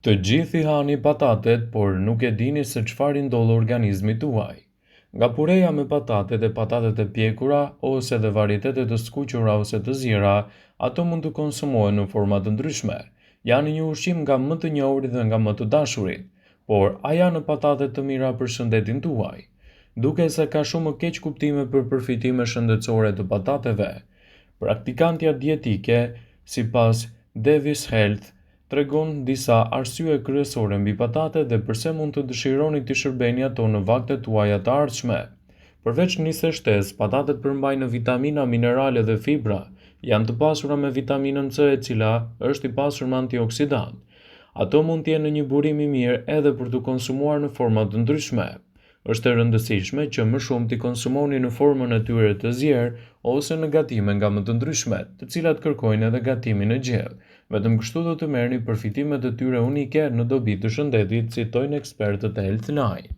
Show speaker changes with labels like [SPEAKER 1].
[SPEAKER 1] Të gjithë i hani patatet, por nuk e dini se çfarë i ndodh organizmit tuaj. Nga pureja me patatet e patatet e pjekura ose edhe varietete të skuqura ose të zjera, ato mund të konsumohen në forma të ndryshme. Janë një ushqim nga më të njohurit dhe nga më të dashurit, por a janë patatet të mira për shëndetin tuaj? Duke se ka shumë keq kuptime për përfitime shëndetësore të patateve. Praktikantja dietike, sipas Davis Health, tregon disa arsye kryesore mbi patatet dhe pse mund të dëshironi t'i shërbeni ato në vaktet tuaja të ardhshme. Përveç nisë shtesë, patatet përmbajnë vitamina, minerale dhe fibra. Janë të pasura me vitaminën C, e cila është i pasur me antioksidant. Ato mund të jenë në një burim i mirë edhe për të konsumuar në forma të ndryshme. Është e rëndësishme që më shumë t'i konsumoni në formën e tyre të zjerë ose në gatime nga më të ndryshmet, të cilat kërkojnë edhe gatimin e gjellë. Vetëm kështu do të merrni përfitimet e tyre unike në dobi të shëndetit, citojnë ekspertët e Health Line.